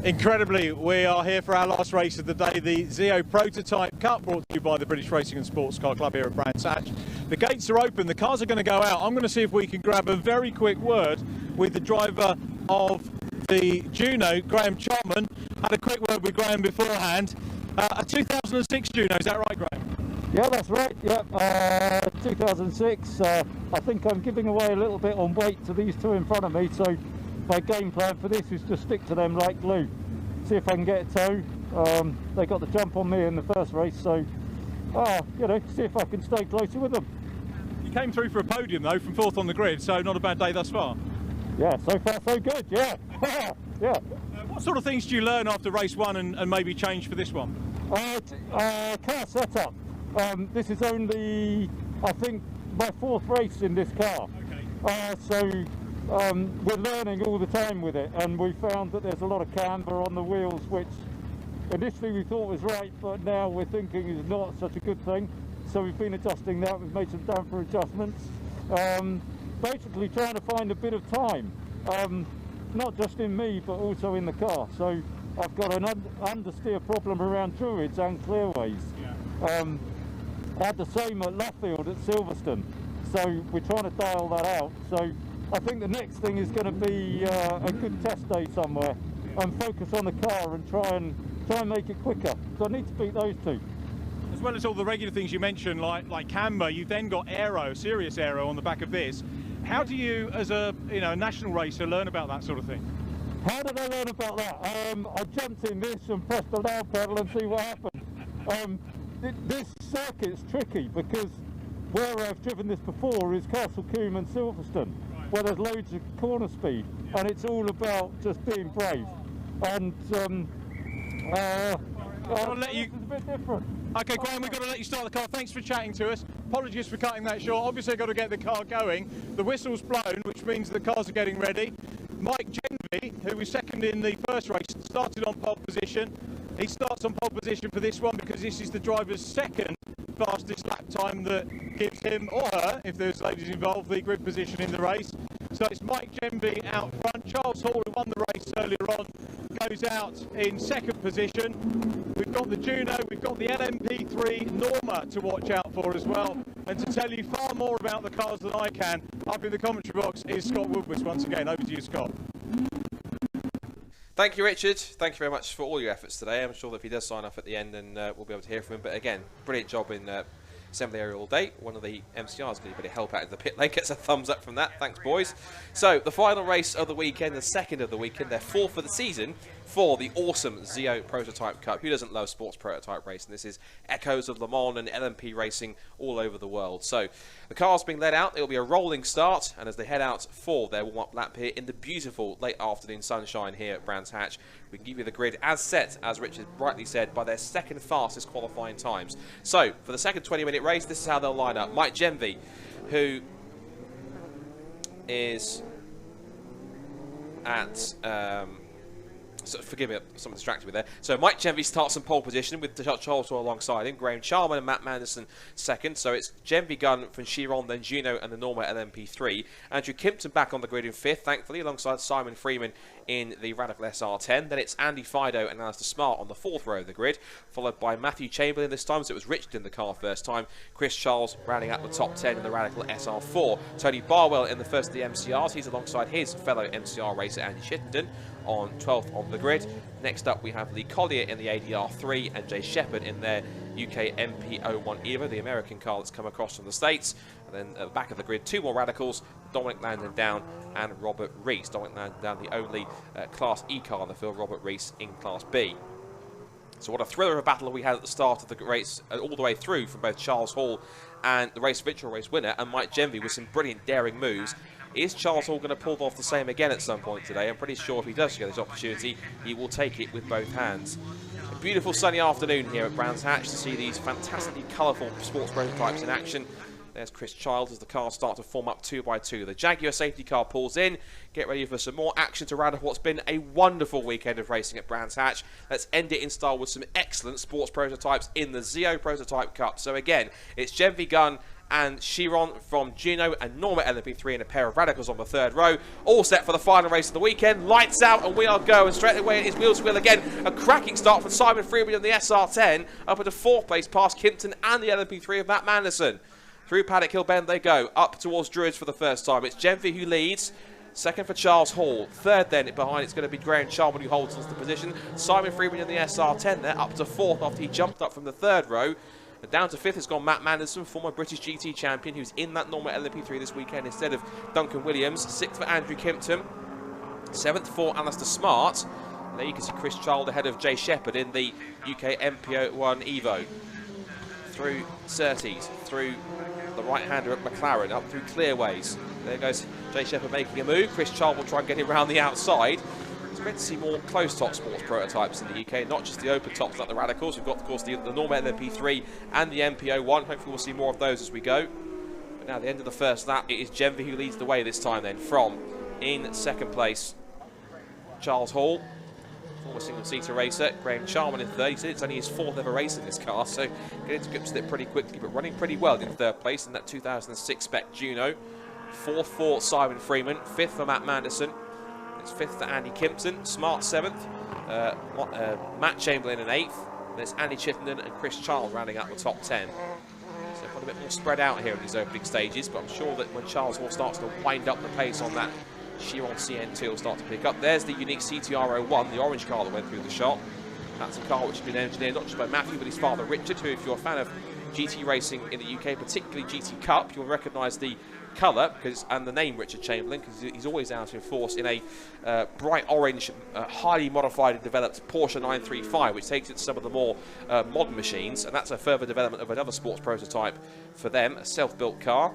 Incredibly, we are here for our last race of the day, the ZEO Prototype Cup, brought to you by the British Racing and Sports Car Club here at Brands Hatch. The gates are open, the cars are going to go out. I'm going to see if we can grab a very quick word with the driver of the Juno, Graham Charman. Had a quick word with Graham beforehand. A 2006 Juno, is that right, Graham? Yeah, that's right. Yeah, 2006. I think I'm giving away a little bit on weight to these two in front of me, so my game plan for this is to stick to them like glue. See if I can get a toe. They got the jump on me in the first race, so you know, see if I can stay closer with them. You came through for a podium though, from 4th on the grid, so not a bad day thus far. Yeah, so far so good. Yeah, yeah. What sort of things do you learn after race 1 and maybe change for this one? Car setup. This is only, I think, my 4th race in this car. Okay. So we're learning all the time with it, and we found that there's a lot of camber on the wheels, which initially we thought was right, but now we're thinking is not such a good thing. So we've been adjusting that. We've made some damper adjustments. Basically trying to find a bit of time, not just in me, but also in the car. So I've got an understeer problem around Druids and clearways. Yeah. I had the same at Luffield at Silverstone, so we're trying to dial that out. So I think the next thing is going to be a good test day somewhere, and focus on the car and try and make it quicker. So I need to beat those two. As well as all the regular things you mentioned, like camber, you've then got aero, serious aero on the back of this. How do you, as a national racer, learn about that sort of thing? How did I learn about that? I jumped in this and pressed the loud pedal and see what happened. This circuit's tricky because where I've driven this before is Castle Combe and Silverstone, where there's loads of corner speed, and it's all about just being brave. And I'll let you. It's a bit different. Okay, Graham, we've got to let you start the car. Thanks for chatting to us. Apologies for cutting that short. Obviously, I've got to get the car going. The whistle's blown, which means the cars are getting ready. Mike Genvy, who was second in the first race, started on pole position. He starts on pole position for this one because this is the driver's second fastest lap time that gives him or her, if there's ladies involved, the grid position in the race. So it's Mike Genvy out front. Charles Hall, who won the race earlier on, goes out in second position. We've got the Juno, we've got the LMP3 Norma to watch out for as well. And to tell you far more about the cars than I can, up in the commentary box is Scott Woodward once again. Over to you, Scott. Thank you, Richard. Thank you very much for all your efforts today. I'm sure that if he does sign off at the end, then we'll be able to hear from him. But again, brilliant job in assembly area all day. One of the MCRs going to really help out in the pit lane. Gets a thumbs up from that. Thanks, boys. So, the final race of the weekend, the second of the weekend, their 4th of the season for the awesome ZEO Prototype Cup. Who doesn't love sports prototype racing? This is echoes of Le Mans and LMP racing all over the world. So, the car's being led out. It will be a rolling start, and as they head out for their warm-up lap here in the beautiful late afternoon sunshine here at Brands Hatch, we can give you the grid as set, as Richard rightly said, by their second fastest qualifying times. So, for the second 20-minute race, this is how they'll line up. Mike Genvy, who is at... so forgive me, something distracted me there. So Mike Genvy starts in pole position with Charles Hall alongside him, Graham Charman and Matt Manderson second. So it's Genvy Gunn from Chiron, then Juno and the Norma LMP3. Andrew Kempton back on the grid in 5th, thankfully, alongside Simon Freeman in the Radical SR10. Then it's Andy Fido and Alistair Smart on the 4th row of the grid, followed by Matthew Chamberlain this time, so it was Richard in the car first time. Chris Charles rounding out the top 10 in the Radical SR4. Tony Barwell in the first of the MCRs. He's alongside his fellow MCR racer Andy Chittenden on 12th on the grid. Next up we have Lee Collier in the ADR3 and Jay Shepherd in their UK MP01 EVA, the American car that's come across from the States. And then at the back of the grid, 2 more Radicals, Dominic Landon Down and Robert Rees. Dominic Landon Down, the only Class E car in the field, Robert Rees in Class B. So what a thriller of a battle we had at the start of the race, all the way through from both Charles Hall and the race victory race winner and Mike Genvy with some brilliant daring moves. Is Charles Hall going to pull off the same again at some point today? I'm pretty sure if he does get this opportunity, he will take it with both hands. A beautiful sunny afternoon here at Brands Hatch to see these fantastically colourful sports prototypes in action. There's Chris Childs as the cars start to form up 2 by 2. The Jaguar safety car pulls in. Get ready for some more action to round off what's been a wonderful weekend of racing at Brands Hatch. Let's end it in style with some excellent sports prototypes in the ZEO Prototype Cup. So again, it's Genvy Gunn and Chiron from Juno, and Norma LMP3 and a pair of Radicals on the third row. All set for the final race of the weekend. Lights out, and we are going. Straight away it is wheel to wheel again. A cracking start from Simon Freeman on the SR10, up into 4th place past Kempton and the LMP3 of Matt Manderson. Through Paddock Hill Bend they go, up towards Druids for the first time. It's Genvi who leads. Second for Charles Hall. Third then behind it's going to be Graham Charman who holds on to the position. Simon Freeman in the SR10 there, up to 4th after he jumped up from the 3rd row. And down to 5th has gone Matt Manderson, former British GT champion, who's in that Norma LMP3 this weekend instead of Duncan Williams. 6th for Andrew Kempton. 7th for Alistair Smart. And there you can see Chris Child ahead of Jay Shepherd in the UK MPO1 Evo. Through Surtees, through the right-hander at McLaren, up through Clearways. There goes Jay Shepherd making a move. Chris Child will try and get him around the outside. It's great to see more closed-top sports prototypes in the UK, not just the open tops like the Radicals. We've got, of course, the Norma LMP3 and the MPO1. Hopefully we'll see more of those as we go. But now at the end of the first lap, it is Genvi who leads the way this time then, from in 2nd place, Charles Hall, former single-seater racer. Graham Charman in 3rd. He said it's only his 4th ever race in this car, so getting to grips with it pretty quickly, but running pretty well in 3rd place in that 2006 spec Juno. 4th for Simon Freeman, 5th for Matt Manderson. It's 5th for Andy Kempton, Smart 7th, Matt Chamberlain in 8th. There's Andy Chittenden and Chris Child rounding out the top 10. So quite a bit more spread out here in these opening stages, but I'm sure that when Charles Hall starts to wind up the pace on that, Chiron CN2 will start to pick up. There's the unique CTR01, the orange car that went through the shot. That's a car which has been engineered not just by Matthew, but his father Richard, who, if you're a fan of GT racing in the UK, particularly GT Cup, you'll recognise the colour and the name Richard Chamberlain, because he's always out in force in a bright orange, highly modified and developed Porsche 935, which takes it to some of the more modern machines, and that's a further development of another sports prototype for them, a self-built car.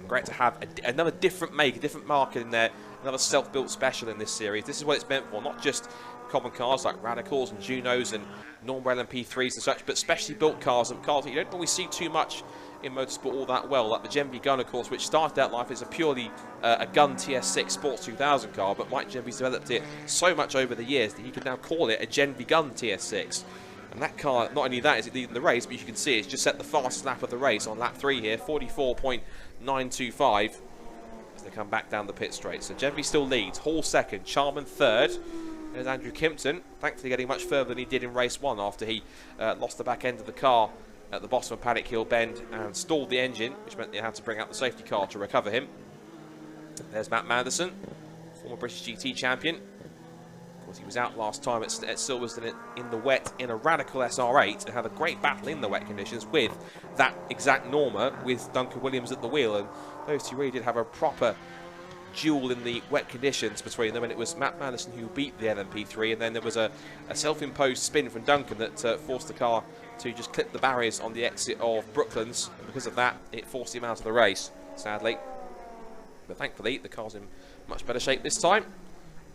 Great to have another different make, a different market in there, another self-built special in this series. This is what it's meant for, not just common cars like Radicals and Junos and Norma LMP3s and such, but specially built cars and cars that you don't always see too much in motorsport all that well, like the Genvi Gun, of course, which started out life as a purely a Gun TS6 Sports 2000 car, but Mike Genvi's developed it so much over the years that he can now call it a Genvi Gun TS6. And that car, not only that is it leading the race, but you can see it's just set the fastest lap of the race on lap 3 here, 44.925, as they come back down the pit straight. So Genvi still leads, Hall 2nd, Charman 3rd. There's Andrew Kempton, thankfully getting much further than he did in race 1 after he lost the back end of the car at the bottom of Paddock Hill Bend and stalled the engine, which meant they had to bring out the safety car to recover him. There's Matt Manderson, former British GT champion. Of course, he was out last time at Silverstone in the wet in a Radical SR8 and had a great battle in the wet conditions with that exact Norma with Duncan Williams at the wheel, and those two really did have a proper duel in the wet conditions between them, and it was Matt Manderson who beat the LMP3, and then there was a self-imposed spin from Duncan that forced the car to just clip the barriers on the exit of Brooklands, and because of that it forced him out of the race, sadly. But thankfully the car's in much better shape this time,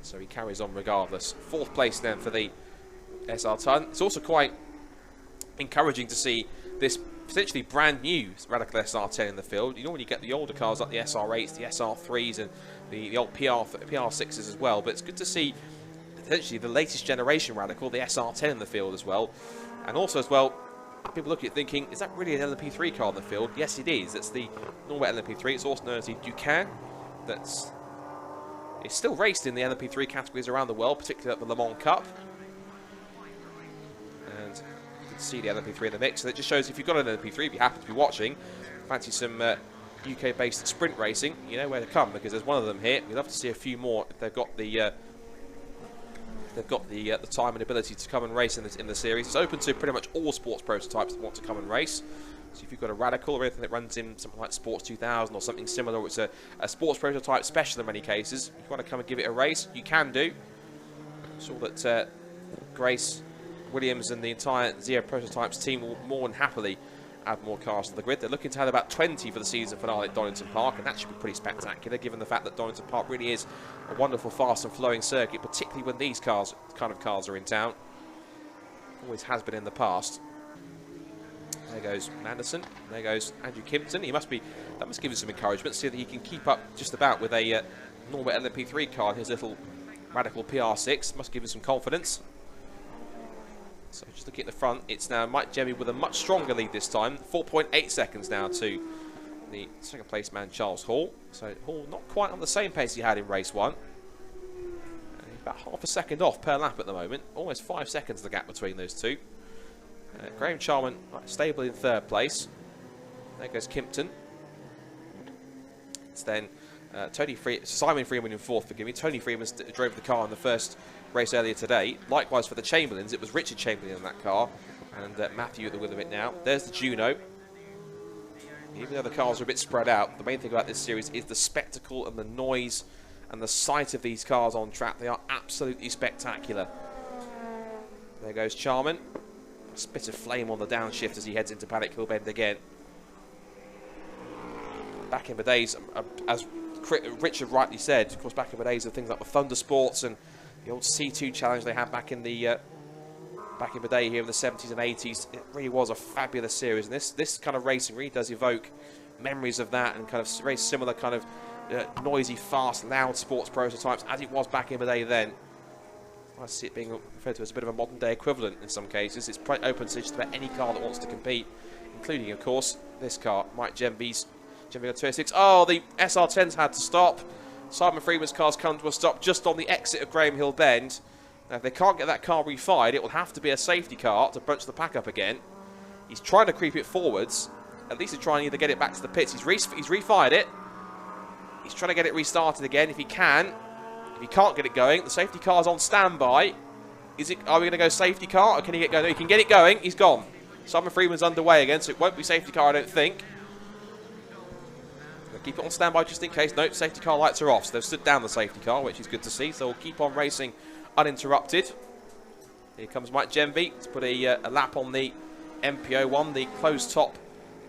so he carries on regardless. 4th place then for the SR10. It's also quite encouraging to see this potentially brand new Radical SR10 in the field. You normally get the older cars like the SR8s, the SR3s and the old PR6s as well, but it's good to see potentially the latest generation Radical, the SR10 in the field as well. And also as well, people look at it thinking, is that really an LMP3 car in the field? Yes, it is. It's the Norma LMP3. It's also known as the Ducan. It's still raced in the LMP3 categories around the world, particularly at the Le Mans Cup. And you can see the LMP3 in the mix. So it just shows if you've got an LMP3, if you happen to be watching, fancy some UK-based sprint racing, you know where to come, because there's one of them here. We'd love to see a few more if they've got the time and ability to come and race in the series. It's open to pretty much all sports prototypes that want to come and race. So if you've got a Radical or anything that runs in something like Sports 2000 or something similar, or it's a sports prototype special in many cases, if you want to come and give it a race, you can do. I'm sure that Grace, Williams and the entire ZEO Prototypes team will more than happily add more cars to the grid. They're looking to add about 20 for the season finale at Donington Park, and that should be pretty spectacular given the fact that Donington Park really is a wonderful, fast and flowing circuit, particularly when these kind of cars are in town. Always has been in the past. There goes Manderson. There goes Andrew Kempton. That must give him some encouragement, so that he can keep up just about with a Norma LMP3 car. His little Radical PR6 must give him some confidence. So just looking at the front, it's now Mike Jemmy with a much stronger lead this time. 4.8 seconds now to the second place man Charles Hall. So Hall not quite on the same pace he had in race 1. About half a second off per lap at the moment. Almost 5 seconds the gap between those two. Graham Charman stable in 3rd place. There goes Kempton. It's then Simon Freeman in 4th, forgive me. Tony Freeman drove the car in the first race earlier today. Likewise for the Chamberlains, it was Richard Chamberlain in that car, and Matthew at the wheel of it now. There's the Juno. Even though the cars are a bit spread out, the main thing about this series is the spectacle and the noise and the sight of these cars on track. They are absolutely spectacular. There goes Charman. A spit of flame on the downshift as he heads into Paddock Hill Bend again. Back in the days, as Richard rightly said, of course, back in the days of things like the Thunder Sports and the old C2 challenge they had back in the day here in the 70s and 80s, it really was a fabulous series. And this kind of racing really does evoke memories of that and kind of very similar kind of noisy, fast, loud sports prototypes as it was back in the day then. I see it being referred to as a bit of a modern day equivalent in some cases. It's open to just about any car that wants to compete, including, of course, this car, Mike Gemby's Gemby 26. Oh, the SR10's had to stop. Simon Freeman's car's come to a stop just on the exit of Graham Hill Bend. Now, if they can't get that car refired, it will have to be a safety car to bunch the pack up again. He's trying to creep it forwards. At least he's trying to either get it back to the pits. He's refired it. He's trying to get it restarted again if he can. If he can't get it going, the safety car's on standby. Are we going to go safety car or can he get going? No, he can get it going. He's gone. Simon Freeman's underway again, so it won't be safety car, I don't think. They'll keep it on standby just in case. No, safety car lights are off. So they've stood down the safety car, which is good to see. So we'll keep on racing uninterrupted. Here comes Mike Gemby to put a lap on the MPO1, the closed-top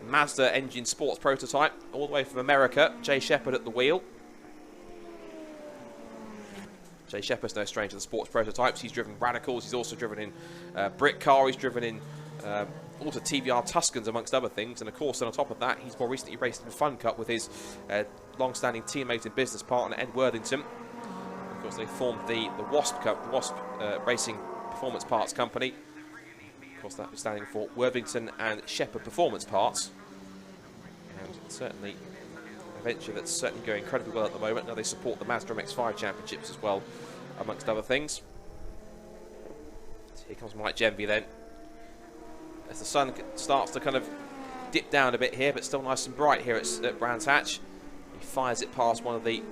Mazda engine sports prototype, all the way from America. Jay Shepherd at the wheel. Jay Shepherd's no stranger to the sports prototypes. He's driven Radicals. He's also driven in Brick Car. He's driven in also TVR Tuscans, amongst other things. And of course, on top of that, he's more recently raced in Fun Cup with his long-standing teammate and business partner, Ed Worthington. Of course, they formed the Wasp Racing Performance Parts Company. Of course, that was standing for Worthington and Shepherd Performance Parts. And certainly a venture that's certainly going incredibly well at the moment. Now they support the Mazda MX-5 Championships as well, amongst other things. So here comes Mike Gemby then. As the sun starts to kind of dip down a bit here, but still nice and bright here at Brands Hatch. He fires it past one of the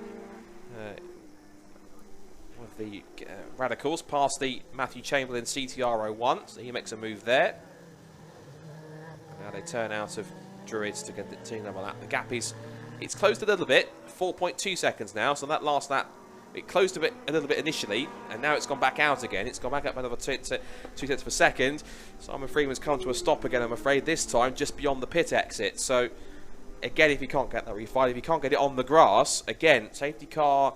Radicals, past the Matthew Chamberlain CTR01, so he makes a move there. Now they turn out of Druids to continue on that. The gap is, it's closed a little bit, 4.2 seconds now, so that last lap, it closed a little bit initially, and now it's gone back out again. It's gone back up another 2 tenths per second. Simon Freeman's come to a stop again, I'm afraid, this time just beyond the pit exit. So, again, if he can't get that refired, if he can't get it on the grass, again, safety car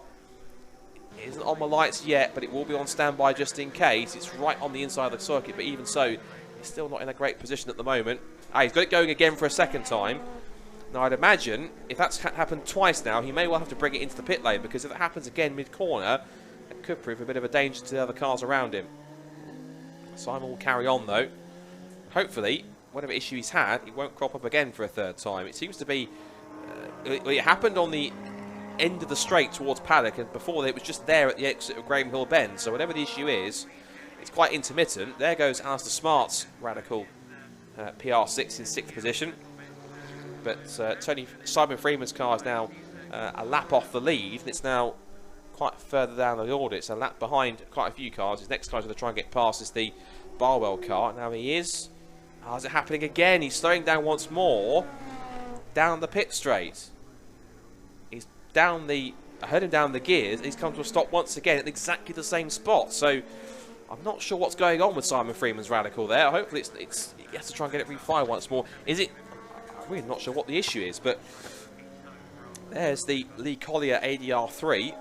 isn't on the lights yet, but it will be on standby just in case. It's right on the inside of the circuit, but even so, he's still not in a great position at the moment. He's got it going again for a second time. Now, I'd imagine if that's happened twice now, he may well have to bring it into the pit lane, because if it happens again mid-corner, it could prove a bit of a danger to the other cars around him. Simon will carry on, though. Hopefully, whatever issue he's had, it won't crop up again for a third time. It seems to be... it happened on the end of the straight towards Paddock, and before it was just there at the exit of Graham Hill Bend. So whatever the issue is, it's quite intermittent. There goes Alistair Smart's Radical PR6 in 6th position. But Simon Freeman's car is now a lap off the lead, and it's now quite further down the order. It's a lap behind quite a few cars. His next car is going to try and get past is the Barwell car. Now he is... is it happening again? He's slowing down once more down the pit straight. He's down the... I heard him down the gears. He's come to a stop once again at exactly the same spot. So I'm not sure what's going on with Simon Freeman's Radical there. Hopefully it's he has to try and get it refired once more. Is it... I'm really not sure what the issue is, but there's the Lee Collier ADR3.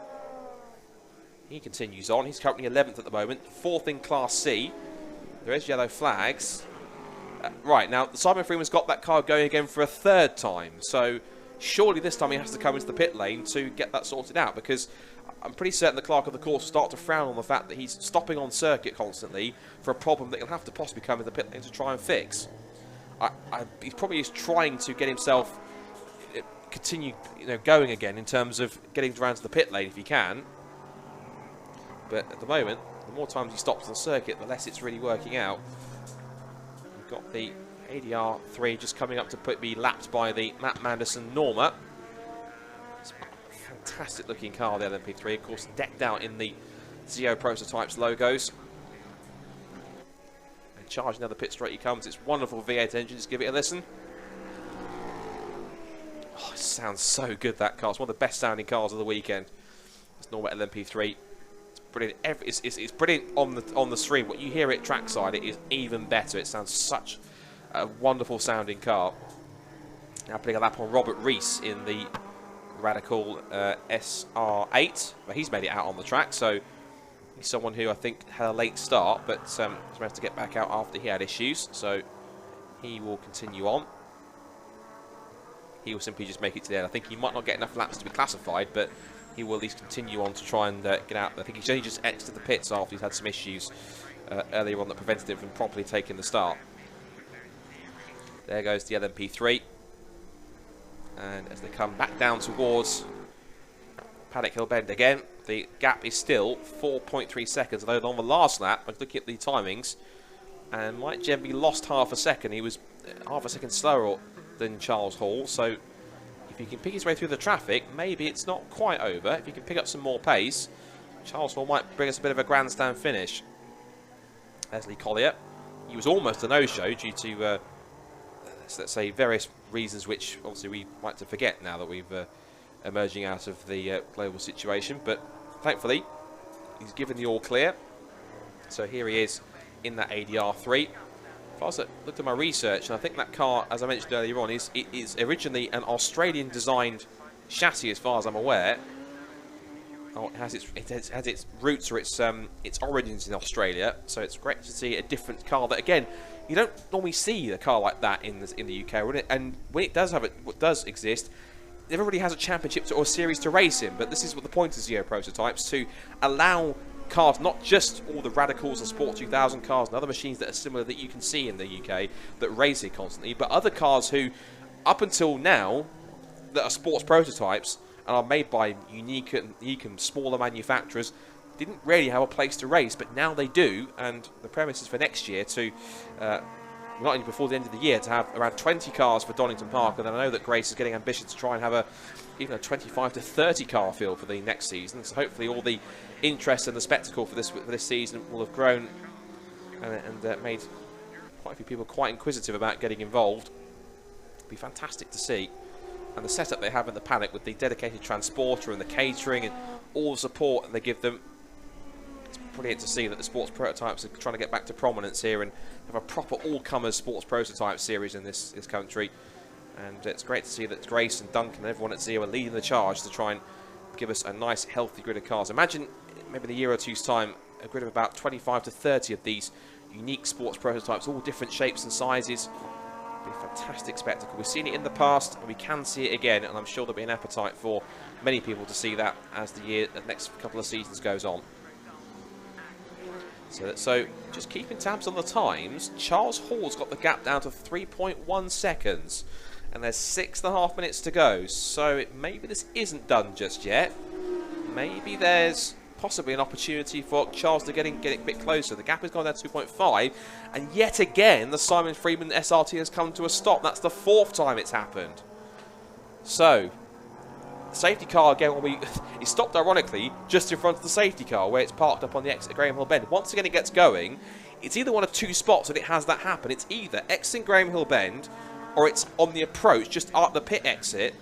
He continues on. He's currently 11th at the moment, 4th in Class C. There is yellow flags. Right, now Simon Freeman's got that car going again for a third time. So surely this time he has to come into the pit lane to get that sorted out, because I'm pretty certain the clerk of the course will start to frown on the fact that he's stopping on circuit constantly for a problem that he'll have to possibly come into the pit lane to try and fix. He probably is trying to get himself continue, going again in terms of getting around to the pit lane if he can. But at the moment, the more times he stops on the circuit, the less it's really working out. We've got the ADR 3 just coming up to be lapped by the Matt Manderson Norma. It's a fantastic looking car, the LMP3, of course decked out in the ZEO Prototypes logos. And charging down the pit straight he comes. It's wonderful V8 engine, just give it a listen. Oh, it sounds so good, that car. It's one of the best sounding cars of the weekend. It's Norma LMP3. It's brilliant. It's brilliant on the stream. What you hear it trackside, it is even better. It sounds such a wonderful sounding car. Now putting a lap on Robert Rees in the Radical SR8, but he's made it out on the track, so he's someone who I think had a late start, but was managed to get back out after he had issues, so he will continue on. He will simply just make it to the end. I think he might not get enough laps to be classified, but he will at least continue on to try and get out. I think he's only just exited the pits after he's had some issues earlier on that prevented him from properly taking the start. There goes the LMP3. And as they come back down towards Paddock Hill Bend again, the gap is still 4.3 seconds, although on the last lap, I was looking at the timings, and Mike Genby lost half a second. He was half a second slower than Charles Hall, so if he can pick his way through the traffic, maybe it's not quite over. If he can pick up some more pace, Charles Hall might bring us a bit of a grandstand finish. Leslie Collier, he was almost a no-show due to, let's say, various reasons which obviously we like to forget now that we've emerging out of the global situation, but thankfully he's given the all clear. So here he is in that ADR 3. If I looked at my research, and I think that car, as I mentioned earlier on, is originally an Australian designed chassis as far as I'm aware. Oh, it has its roots or its origins in Australia, so it's great to see a different car that, again, you don't normally see a car like that in the UK, and when it does have what does exist, everybody has a championship or a series to race in. But this is what the point of ZEO Prototypes, to allow cars, not just all the Radicals and Sport 2000 cars and other machines that are similar that you can see in the UK that race here constantly, but other cars who, up until now, that are sports prototypes and are made by unique and smaller manufacturers, didn't really have a place to race, but now they do. And the premise is for next year to, not only before the end of the year, to have around 20 cars for Donington Park, and then I know that Grace is getting ambitious to try and have even a 25 to 30 car field for the next season. So hopefully all the interest and the spectacle for this season will have grown and made quite a few people quite inquisitive about getting involved. It'd be fantastic to see. And the setup they have in the paddock with the dedicated transporter and the catering and all the support they give them, it's brilliant to see that the sports prototypes are trying to get back to prominence here and have a proper all-comers sports prototype series in this country. And it's great to see that Grace and Duncan and everyone at ZEO are leading the charge to try and give us a nice, healthy grid of cars. Imagine, maybe in a year or two's time, a grid of about 25 to 30 of these unique sports prototypes, all different shapes and sizes. It'll be a fantastic spectacle. We've seen it in the past, and we can see it again, and I'm sure there'll be an appetite for many people to see that as the next couple of seasons goes on. So just keeping tabs on the times, Charles Hall's got the gap down to 3.1 seconds. And there's 6.5 minutes to go, so maybe this isn't done just yet. Maybe there's possibly an opportunity for Charles to get a bit closer. The gap has gone down to 2.5, and yet again the Simon Freeman SRT has come to a stop. That's the 4th time it's happened. So, the safety car again is stopped ironically just in front of the safety car where it's parked up on the exit at Graham Hill Bend. Once again it gets going, it's either one of two spots that it has that happen. It's either exiting Graham Hill Bend, or it's on the approach, just at the pit exit,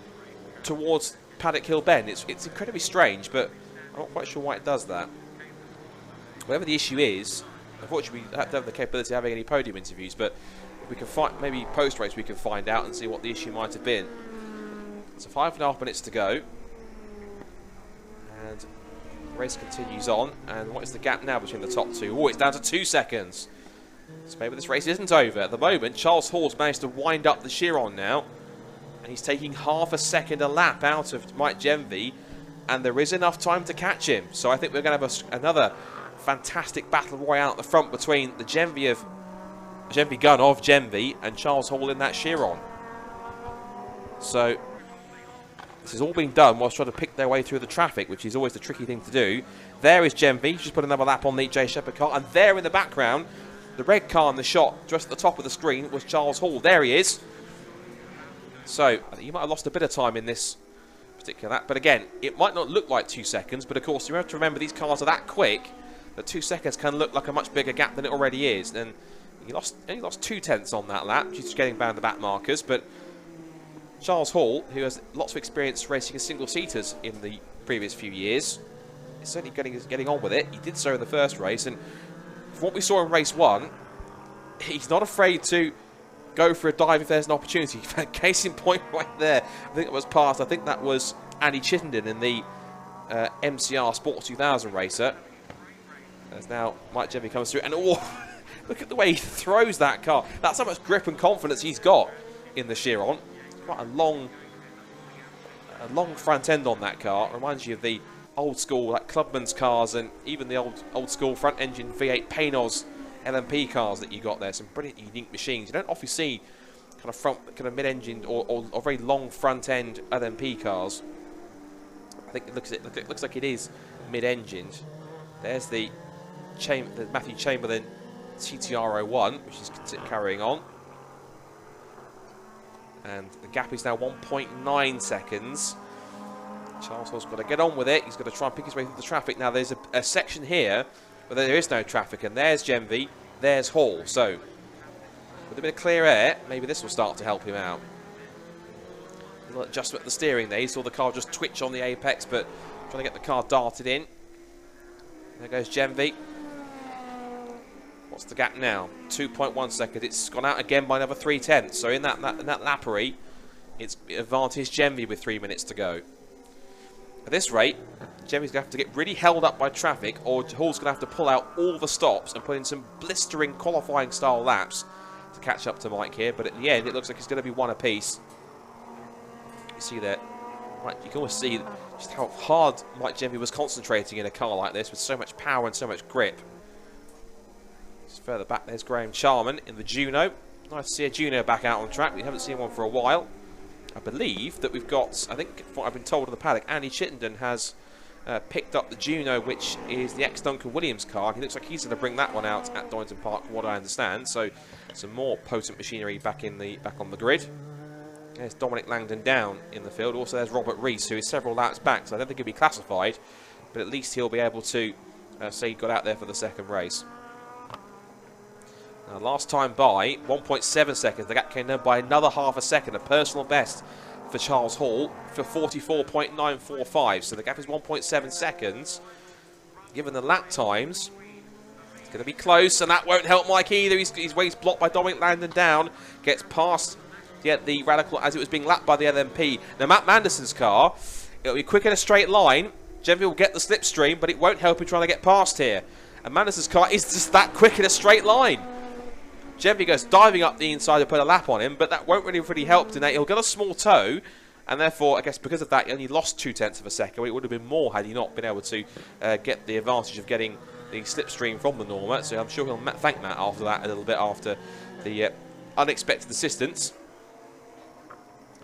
towards Paddock Hill Bend. It's incredibly strange, but I'm not quite sure why it does that. Whatever the issue is, unfortunately we don't have the capability of having any podium interviews, but if we can find, maybe post-race we can find out and see what the issue might have been. So 5.5 minutes to go. And the race continues on. And what is the gap now between the top two? Oh, it's down to 2 seconds. So maybe this race isn't over. At the moment, Charles Hall's managed to wind up the Chiron now. And He's taking half a second a lap out of Mike Genvy, and there is enough time to catch him. So I think we're going to have another fantastic battle royale at the front between the Genvy gun of Genvy and Charles Hall in that Chiron. So this is all being done whilst trying to pick their way through the traffic, which is always the tricky thing to do. There is Genvy, just put another lap on the J Shepherd car, and there in the background, the red car in the shot, just at the top of the screen, was Charles Hall. There he is. So I think you might have lost a bit of time in this particular lap, but again, it might not look like 2 seconds, but of course you have to remember these cars are that quick that 2 seconds can look like a much bigger gap than it already is. And he only lost 2/10 on that lap, just getting down the back markers. But Charles Hall, who has lots of experience racing as single-seaters in the previous few years, is certainly getting on with it. He did so in the first race, and from what we saw in race 1, he's not afraid to go for a dive if there's an opportunity. Case in point right there, I think it was past, I think that was Andy Chittenden in the MCR Sports 2000 racer. As now Mike Genvy comes through, and oh, look at the way he throws that car. That's how much grip and confidence he's got in the Chiron. Quite a long front end on that car. Reminds you of the old school like Clubman's cars, and even the old school front engine V8 Paynos LMP cars that you got there. Some brilliant unique machines. You don't often see kind of mid-engine or very long front end LMP cars. I think it looks like it is mid-engined. There's the Matthew Chamberlain CTR01, which is carrying on. And the gap is now 1.9 seconds. Charles Hall's got to get on with it. He's got to try and pick his way through the traffic. Now there's a section here where there is no traffic, and there's Genvy, there's Hall. So with a bit of clear air, maybe this will start to help him out. A little adjustment at the steering there. He saw the car just twitch on the apex, but trying to get the car darted in. There goes Genvy. What's the gap now? 2.1 seconds. It's gone out again by another 3/10. So in that lappery, it's advantaged Genvy with 3 minutes to go. At this rate, Genvy's going to have to get really held up by traffic, or Hall's going to have to pull out all the stops and put in some blistering qualifying style laps to catch up to Mike here. But at the end, it looks like it's going to be one apiece. You see that? Right, you can always see just how hard Mike Genvy was concentrating in a car like this with so much power and so much grip. Just further back, there's Graham Charman in the Juno. Nice to see a Juno back out on track. We haven't seen one for a while. I believe that we've got, I think, from what I've been told in the paddock, Andy Chittenden has picked up the Juno, which is the ex-Duncan Williams car. He looks like he's going to bring that one out at Donington Park, from what I understand. So some more potent machinery back on the grid. There's Dominic Langdon down in the field. Also, there's Robert Rees, who is several laps back, so I don't think he'll be classified, but at least he'll be able to say he got out there for the second race. Now, last time by, 1.7 seconds. The gap came down by another half a second, a personal best for Charles Hall for 44.945. So the gap is 1.7 seconds. Given the lap times, it's going to be close, and that won't help Mike either. He's blocked by Dominic Langdon down, gets past the Radical as it was being lapped by the LMP. Now, Matt Manderson's car, it'll be quick in a straight line. Genvy will get the slipstream, but it won't help him trying to get past here. And Manderson's car is just that quick in a straight line. Genvy goes diving up the inside to put a lap on him, but that won't really help in that. He'll get a small toe, and therefore, I guess because of that, he only lost 0.2 of a second. It would have been more had he not been able to get the advantage of getting the slipstream from the Norma. So I'm sure he'll thank Matt after that a little bit after the unexpected assistance.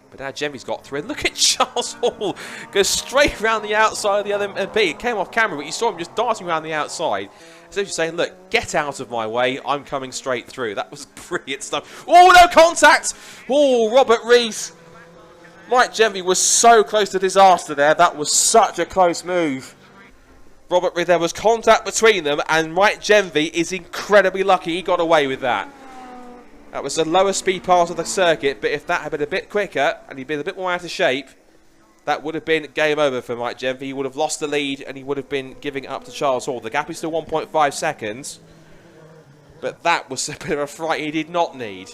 But now Genvy's got through. And look at Charles Hall go straight around the outside of the LMP. It came off camera, but you saw him just darting around the outside. So you're saying, look, get out of my way. I'm coming straight through. That was brilliant stuff. Oh, no contact. Oh, Robert Rees. Mike Genvy was so close to disaster there. That was such a close move. Robert Rees, there was contact between them, and Mike Genvy is incredibly lucky he got away with that. That was the lower speed part of the circuit, but if that had been a bit quicker and he'd been a bit more out of shape, that would have been game over for Mike Genvy. He would have lost the lead and he would have been giving it up to Charles Hall. The gap is still 1.5 seconds, but that was a bit of a fright he did not need.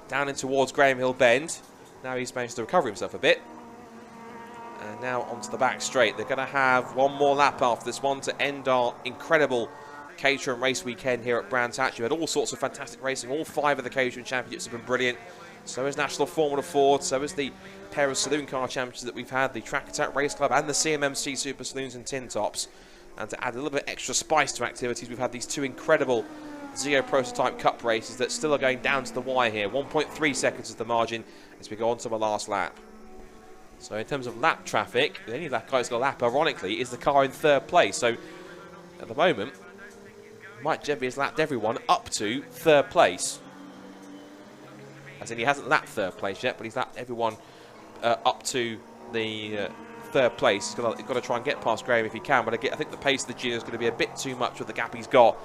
Down in towards Graham Hill Bend. Now he's managed to recover himself a bit. And now onto the back straight. They're going to have one more lap after this one to end our incredible Caterham race weekend here at Brands Hatch. You had all sorts of fantastic racing. All 5 of the Caterham championships have been brilliant. So is National Formula Ford, so is the pair of saloon car champions that we've had, the Track Attack Race Club and the CMMC Super Saloons and Tin Tops. And to add a little bit extra spice to activities, we've had these two incredible ZEO Prototype Cup races that still are going down to the wire here. 1.3 seconds is the margin as we go on to the last lap. So in terms of lap traffic, the only lap guy's got a lap, ironically, is the car in third place. So at the moment, Mike Genvy has lapped everyone up to third place. As in, he hasn't lapped third place yet, but he's lapped everyone up to the third place. He's got to try and get past Graham if he can, but I think the pace of the junior is going to be a bit too much with the gap he's got.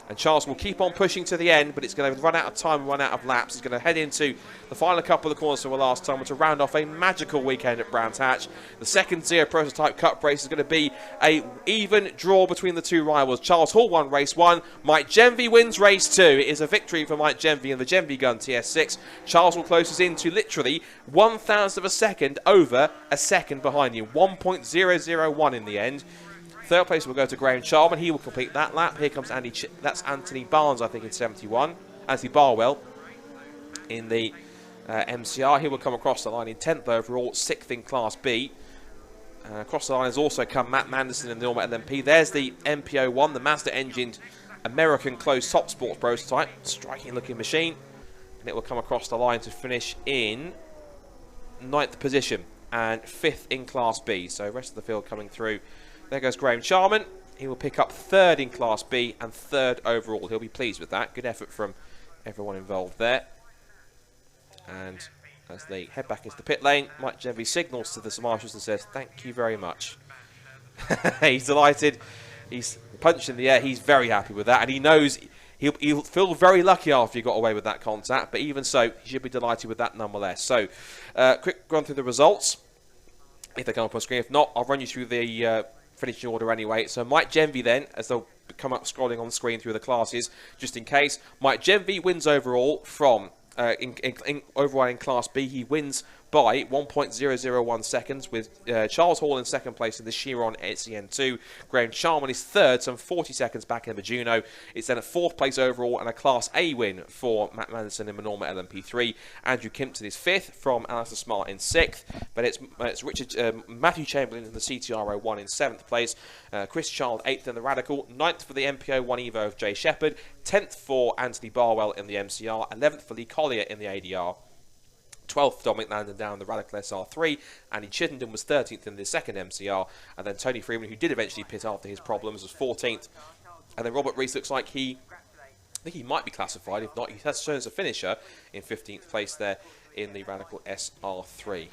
And Charles will keep on pushing to the end, but it's going to run out of time and run out of laps. He's going to head into the final couple of the corners for the last time to round off a magical weekend at Brands Hatch. The second ZEO Prototype Cup race is going to be a even draw between the two rivals. Charles Hall won race 1. Mike Genvy wins race 2. It is a victory for Mike Genvy and the Genvy Gun TS6. Charles will close us in to literally 1,000th of a second over a second behind you. 1.001 in the end. Third place will go to Graham Charman. He will complete that lap. Here comes that's Anthony Barnes, I think, in 71. Anthony Barwell in the MCR. He will come across the line in 10th overall, 6th in Class B. Across the line has also come Matt Manderson in the Norma LMP. There's the MPO1, the Mazda-engined American closed-top sports prototype. Striking-looking machine. And it will come across the line to finish in 9th position and 5th in Class B. So rest of the field coming through. There goes Graham Charman. He will pick up 3rd in Class B and 3rd overall. He'll be pleased with that. Good effort from everyone involved there. And as they head back into the pit lane, Mike Genvy signals to the marshals and says, "Thank you very much." He's delighted. He's punched in the air. He's very happy with that. And he knows he'll feel very lucky after he got away with that contact. But even so, he should be delighted with that nonetheless. So, quick run through the results, if they come up on screen. If not, I'll run you through the finishing order anyway. So Mike Genvy then, as they'll come up scrolling on the screen through the classes, just in case. Mike Genvy wins overall from overall in Class B. He wins by 1.001 seconds, with Charles Hall in 2nd place in the Chiron SEN2. Graham Charman is 3rd, some 40 seconds back in the Juno. It's then a 4th place overall and a Class A win for Matt Manderson in the Norma LMP3. Andrew Kempton is 5th from Alistair Smart in 6th, but it's Matthew Chamberlain in the CTR01 in 7th place. Chris Child 8th in the Radical, 9th for the MPO1 Evo of Jay Shepherd, 10th for Anthony Barwell in the MCR, 11th for Lee Collier in the ADR. 12th, Dominic Landon down the Radical SR3. Andy Chittenden was 13th in the second MCR. And then Tony Freeman, who did eventually pit after his problems, was 14th. And then Robert Rees looks like I think he might be classified. If not, he has shown as a finisher in 15th place there in the Radical SR3.